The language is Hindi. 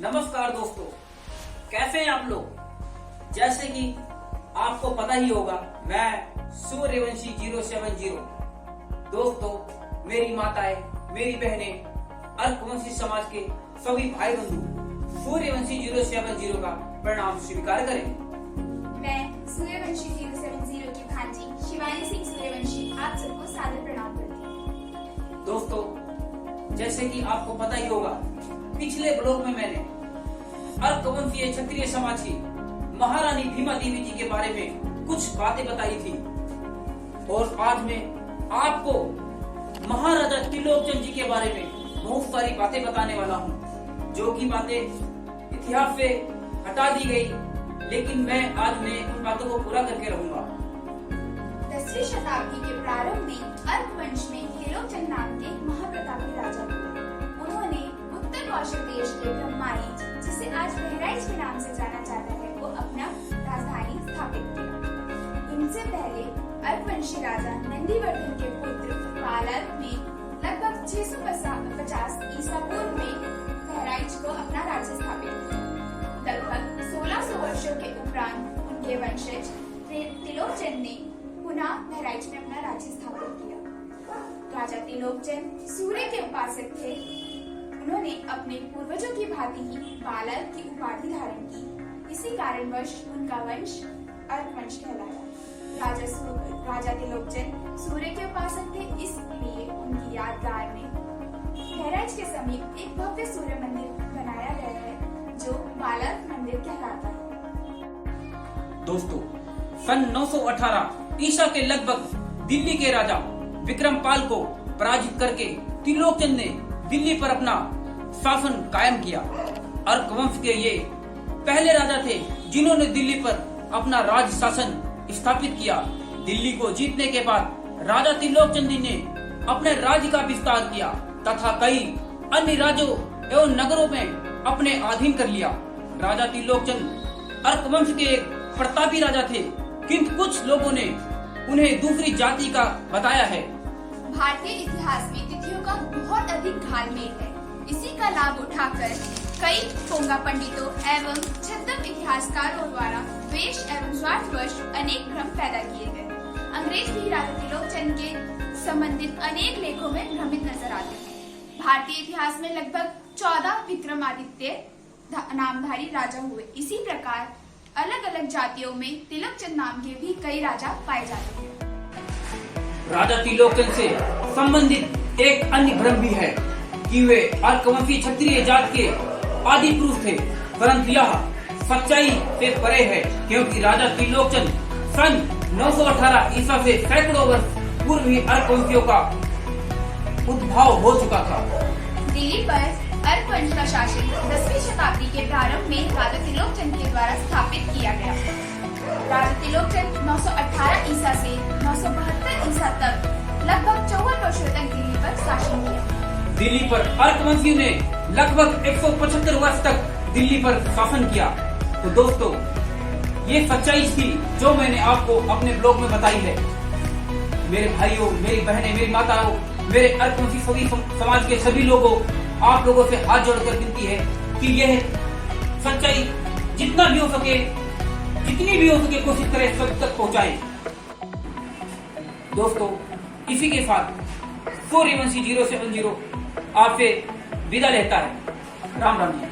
नमस्कार दोस्तों, कैसे हैं आप लोग। जैसे कि आपको पता ही होगा, मैं सूर्यवंशी 070। दोस्तों, मेरी माताएं, मेरी बहनें, अर्कवंशी समाज के सभी भाई बंधु सूर्यवंशी 070 का प्रणाम स्वीकार करें। मैं सूर्यवंशी 070 की भांजी शिवानी सिंह सूर्यवंशी आप सबको सादर प्रणाम करती हूँ। दोस्तों, जैसे कि आपको पता ही होगा, पिछले ब्लॉग में मैंने अर्कवंशीय क्षत्रिय समाज की महारानी भीमा देवी जी के बारे में कुछ बातें बताई थी और आज मैं आपको महाराजा त्रिलोकचंद जी के बारे में बहुत सारी बातें बताने वाला हूँ, जो कि बातें इतिहास से हटा दी गई, लेकिन मैं आज उन बातों को पूरा करके रहूंगा। 10वीं शताब्दी के प्रारंभ में अर्कवंश में त्रिलोकचंद नाम के महाप्रतापी राजा हुए। उन्होंने उत्तर कौशल देश के ब्रह्माइच, जिसे आज बहराइच के नाम से जाना जाता है, वो अपना राजधानी स्थापित किया। इनसे पहले अर्कवंशी राजा नंदीवर्धन के पुत्र बालर्क ने लगभग 650 ईसा पूर्व में बहराइच को अपना राज्य स्थापित किया। लगभग 1600 वर्षों के उपरांत उनके वंशज त्रिलोकचंद ने पुनः बहराइच में अपना राज्य स्थापित किया। राजा त्रिलोकचंद सूर्य के उपासक थे। उन्होंने अपने पूर्वजों की भांति ही बालर्क की उपाधि धारण की। इसी कारणवश उनका वंश अर्कवंश कहलाया। राजा त्रिलोकचंद सूर्य के उपासक थे, इसलिए उनकी यादगार में बहराइच के समीप एक भव्य सूर्य मंदिर बनाया गया है, जो बालर्क मंदिर कहलाता है। दोस्तों, सन 918 ईसा के लगभग दिल्ली के राजा विक्रमपाल को पराजित करके त्रिलोकचंद ने दिल्ली पर अपना शासन कायम किया। अर्कवंश के ये पहले राजा थे जिन्होंने दिल्ली पर अपना राज शासन स्थापित किया। दिल्ली को जीतने के बाद राजा त्रिलोकचंद ने अपने राज्य का विस्तार किया तथा कई अन्य राज्यों एवं नगरों में अपने अधीन कर लिया। राजा त्रिलोकचंद अर्कवंश के एक प्रतापी राजा थे, किंतु कुछ लोगों ने उन्हें दूसरी जाति का बताया है। भारतीय इतिहास में तिथियों का बहुत अधिक घालमेल है। इसी का लाभ उठाकर कई पोंगा पंडितों एवं छद्म इतिहासकारों द्वारा द्वेष एवं स्वार्थवश अनेक भ्रम पैदा किए गए। अंग्रेज भी राजा त्रिलोकचंद के संबंधित अनेक लेखों में भ्रमित नजर आते हैं। भारतीय इतिहास में लगभग 14 विक्रमादित्य नामधारी राजा हुए। इसी प्रकार अलग अलग जातियों में त्रिलोकचंद नाम के भी कई राजा पाए जाते हैं। राजा त्रिलोकचंद से संबंधित एक अन्य भ्रम भी है कि वे अर्कवंशी क्षत्रिय जात के आदि पुरुष थे, परंतु यह सच्चाई से परे है, क्योंकि राजा त्रिलोकचंद सन 918 ईसा से सैकड़ों वर्ष पूर्व ही अर्कवंशियों का उद्भव हो चुका था। दिल्ली पर अर्कवंश का शासन 10वीं शताब्दी के प्रारंभ में राजा त्रिलोकचंद के द्वारा स्थापित किया गया। राजा त्रिलोकचंद 918 ईसा से 972 ईसा तक लगभग 54 वर्षों तक दिल्ली पर शासन किया। दिल्ली पर अर्कवंशियों ने लगभग 175 वर्ष तक दिल्ली पर शासन किया। तो दोस्तों, ये सच्चाई थी जो मैंने आपको अपने ब्लॉग में बताई है। मेरे भाइयों, मेरी बहनें, मेरी माताओं, मेरे अर्कवंशी सभी समाज के सभी लोगों, आप लोगों से हाथ जोड़कर विनती है कि यह सच्चाई जितना भी हो सके, जितनी भी हो सके कोशिश करें सब तक पहुंचाएं। दोस्तों, इसी के साथ सूर्यवंशी 070 आपसे विदा लेता है। राम राम जी।